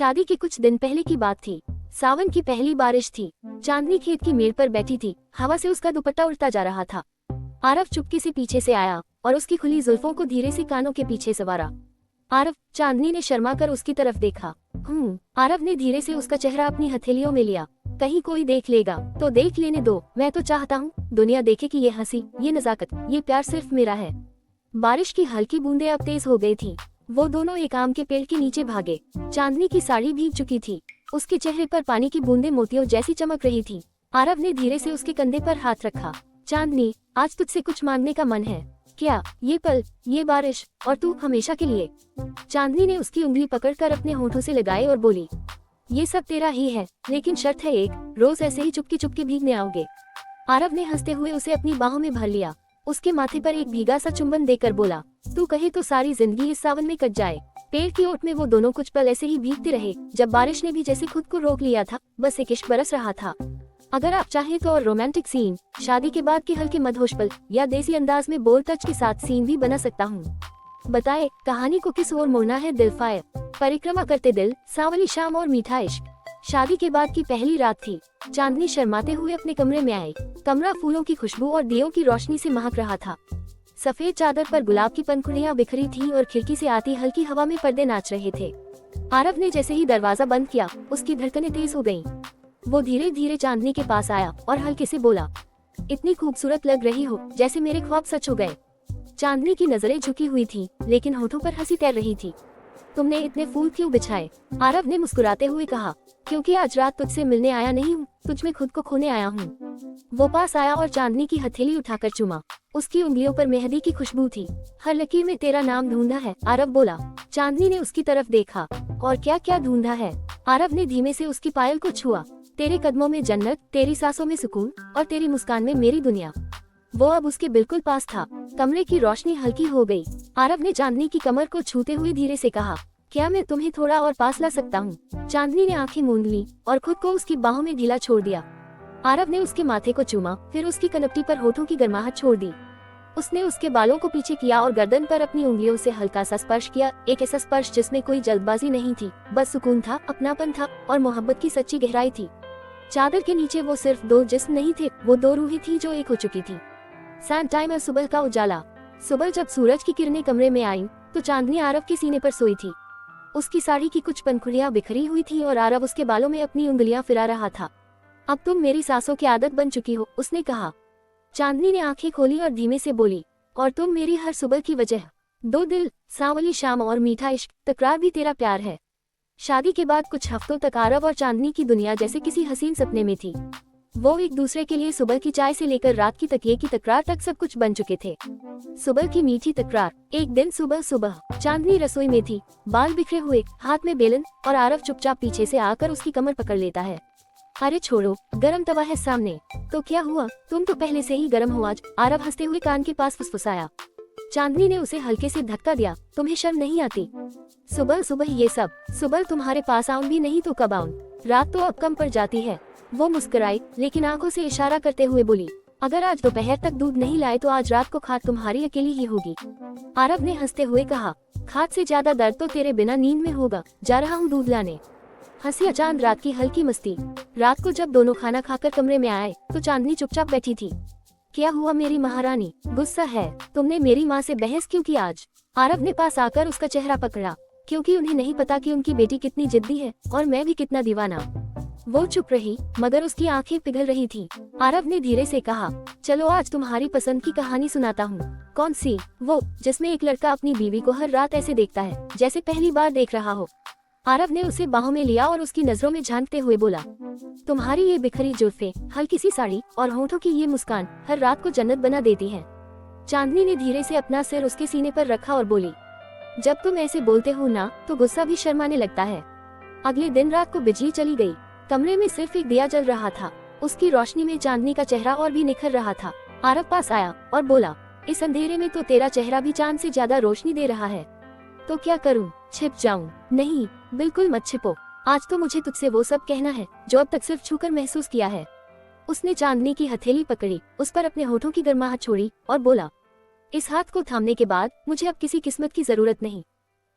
शादी के कुछ दिन पहले की बात थी। सावन की पहली बारिश थी। चांदनी खेत की मेड़ पर बैठी थी। हवा से उसका दुपट्टा उड़ता जा रहा था। आरव चुपके से पीछे से आया और उसकी खुली जुल्फों को धीरे से कानों के पीछे सवारा। आरव, चांदनी ने शर्मा कर उसकी तरफ देखा। आरव ने धीरे से उसका चेहरा अपनी हथेलियों में लिया। कहीं कोई देख लेगा तो देख लेने दो, मैं तो चाहता हूँ दुनिया देखे कि ये हंसी, ये नजाकत, ये प्यार सिर्फ मेरा है। बारिश की हल्की बूंदें अब तेज हो गई थी। वो दोनों एक आम के पेड़ के नीचे भागे। चांदनी की साड़ी भीग चुकी थी। उसके चेहरे पर पानी की बूंदें मोतियों जैसी चमक रही थी। आरव ने धीरे से उसके कंधे पर हाथ रखा। चांदनी, आज तुझसे कुछ मांगने का मन है क्या? ये पल, ये बारिश और तू हमेशा के लिए। चांदनी ने उसकी उंगली पकड़कर अपने होठों से लगाए और बोली, ये सब तेरा ही है, लेकिन शर्त है एक, रोज ऐसे ही चुपके चुपके भीगने आओगे। आरव ने हंसते हुए उसे अपनी बाहों में भर लिया। उसके माथे पर एक भीगा सा चुंबन देकर बोला, तू कहे तो सारी जिंदगी इस सावन में कट जाए। पेड़ की ओट में वो दोनों कुछ पल ऐसे ही भीगते रहे, जब बारिश ने भी जैसे खुद को रोक लिया था। बस एक इश्क बरस रहा था। अगर आप चाहें तो और रोमांटिक सीन, शादी के बाद के हल्के मदहोश पल या देसी अंदाज में बोल्ड टच के साथ सीन भी बना सकता हूँ। बताए कहानी को किस ओर मोड़ना है। दिलफायर, परिक्रमा करते दिल, सांवली शाम और मीठा इश्क। शादी के बाद की पहली रात थी। चांदनी शर्माते हुए अपने कमरे में आई। कमरा फूलों की खुशबू और दियों की रोशनी से महक रहा था। सफेद चादर पर गुलाब की पंखुड़ियां बिखरी थीं और खिड़की से आती हल्की हवा में पर्दे नाच रहे थे। आरव ने जैसे ही दरवाजा बंद किया, उसकी धड़कनें तेज हो गईं। वो धीरे धीरे चांदनी के पास आया और हल्के से बोला, इतनी खूबसूरत लग रही हो जैसे मेरे ख्वाब सच हो गए। चांदनी की नजरें झुकी हुई थी, लेकिन होठों पर हंसी तैर रही थी। तुमने इतने फूल क्यों बिछाए? आरव ने मुस्कुराते हुए कहा, क्योंकि आज रात तुझसे मिलने आया नहीं हूँ, तुझ में खुद को खोने आया हूँ। वो पास आया और चांदनी की हथेली उठाकर चूमा। उसकी उंगलियों पर मेहंदी की खुशबू थी। हर लकीर में तेरा नाम ढूंढा है, आरव बोला। चांदनी ने उसकी तरफ देखा। और क्या क्या ढूंढा है? आरव ने धीमे से उसकी पायल को छुआ। तेरे कदमों में जन्नत, तेरी सांसों में सुकून और तेरी मुस्कान में मेरी दुनिया। वो अब उसके बिल्कुल पास था। कमरे की रोशनी हल्की हो गई। आरव ने चांदनी की कमर को छूते हुए धीरे से कहा, क्या मैं तुम्हें थोड़ा और पास ला सकता हूँ? चांदनी ने आंखें मूंद ली और खुद को उसकी बाहों में ढीला छोड़ दिया। आरव ने उसके माथे को चूमा, फिर उसकी कनपटी पर होठों की गर्माहट छोड़ दी। उसने उसके बालों को पीछे किया और गर्दन पर अपनी उंगलियों से हल्का सा स्पर्श किया। एक ऐसा स्पर्श जिसमें कोई जल्दबाजी नहीं थी, बस सुकून था, अपनापन था और मोहब्बत की सच्ची गहराई थी। चादर के नीचे वो सिर्फ दो जिस्म नहीं थे, वो दो रूहें थी जो एक हो चुकी थी। सैंड टाइम और सुबह का उजाला। सुबह जब सूरज की किरणें कमरे में आईं, तो चांदनी आरव के सीने पर सोई थी। उसकी साड़ी की कुछ पंखुड़ियां बिखरी हुई थी और आरव उसके बालों में अपनी उंगलियां फिरा रहा था। अब तुम मेरी सांसों की आदत बन चुकी हो, उसने कहा। चांदनी ने आंखें खोली और धीमे से बोली, और तुम मेरी हर सुबह की वजह। दो दिल, सांवली शाम और मीठा इश्क, तकरार भी तेरा प्यार है। शादी के बाद कुछ हफ्तों तक आरव और चांदनी की दुनिया जैसे किसी हसीन सपने में थी। वो एक दूसरे के लिए सुबह की चाय से लेकर रात की तकिए की तकरार तक सब कुछ बन चुके थे। सुबह की मीठी तकरार। एक दिन सुबह सुबह चांदनी रसोई में थी, बाल बिखरे हुए, हाथ में बेलन, और आरव चुपचाप पीछे से आकर उसकी कमर पकड़ लेता है। अरे छोड़ो, गरम तवा है सामने। तो क्या हुआ, तुम तो पहले से ही गरम हो आज, आरव हंसते हुए कान के पास फुसफुसाया। चांदनी ने उसे हल्के से धक्का दिया। तुम्हें शर्म नहीं आती? सुबह सुबह ये सब? सुबह तुम्हारे पास आऊं भी नहीं तो कब आऊं? रात तो अब कम पड़ जाती है। वो मुस्कुराई, लेकिन आंखों से इशारा करते हुए बोली, अगर आज दोपहर तक दूध नहीं लाए तो आज रात को खाट तुम्हारी अकेली ही होगी। आरव ने हंसते हुए कहा, खाट से ज्यादा दर्द तो तेरे बिना नींद में होगा, जा रहा हूँ दूध लाने। हंसी चांद रात की हल्की मस्ती। रात को जब दोनों खाना खाकर कमरे में आए तो चांदनी चुपचाप बैठी थी। क्या हुआ मेरी महारानी, गुस्सा है? तुमने मेरी माँ से बहस क्यों की आज? आरव ने पास आकर उसका चेहरा पकड़ा। क्योंकि उन्हें नहीं पता कि उनकी बेटी कितनी जिद्दी है और मैं भी कितना दीवाना। वो चुप रही, मगर उसकी आंखें पिघल रही थी। आरव ने धीरे से कहा, चलो आज तुम्हारी पसंद की कहानी सुनाता हूँ। कौन सी? वो जिसमें एक लड़का अपनी बीवी को हर रात ऐसे देखता है जैसे पहली बार देख रहा हो। आरव ने उसे बाहों में लिया और उसकी नजरों में झांकते हुए बोला, तुम्हारी ये बिखरी जुल्फे, हल्की सी साड़ी और होठों की ये मुस्कान हर रात को जन्नत बना देती है। चांदनी ने धीरे से अपना सिर उसके सीने पर रखा और बोली, जब तुम ऐसे बोलते हो ना तो गुस्सा भी शर्माने लगता है। अगले दिन रात को बिजली चली गई। कमरे में सिर्फ एक दिया जल रहा था। उसकी रोशनी में चांदनी का चेहरा और भी निखर रहा था। आरव पास आया और बोला, इस अंधेरे में तो तेरा चेहरा भी चांद से ज्यादा रोशनी दे रहा है। तो क्या करूं, छिप जाऊं? नहीं, बिल्कुल मत छिपो। आज तो मुझे तुझसे वो सब कहना है जो अब तक सिर्फ छूकर महसूस किया है। उसने चांदनी की हथेली पकड़ी, उस पर अपने होठों की गर्माहट छोड़ी और बोला, इस हाथ को थामने के बाद मुझे अब किसी किस्मत की जरूरत नहीं।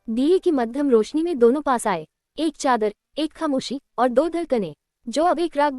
दिए की मध्यम रोशनी में दोनों पास आए। एक चादर, एक खामोशी और दो धड़कनें जो अब एक राग